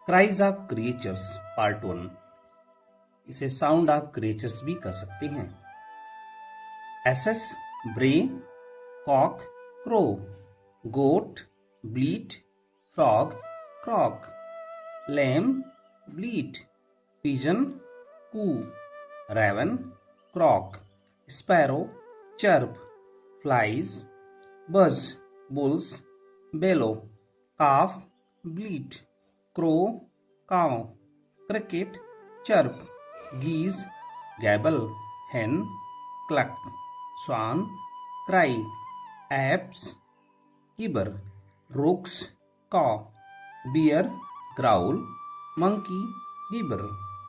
Cries of creatures part 1। इसे sound of creatures भी कर सकते हैं। एसएस ब्रे, कॉक, क्रो, गोट, ब्लीट, फ्रॉग, क्रॉक, लैम, ब्लीट, पिजन, कू, रेवन, क्रॉक, स्पैरो, चर्प, फ्लाइज, बज, बुल्स, बेलो, काफ, ब्लीट, क्रो, काव, क्रिकेट, चर्प, गीज, गैबल, hen, क्लक, स्वान, क्राई, एप्स, गिबर, रूक्स, कॉ, बियर, ग्राउल, मंकी, गिबर।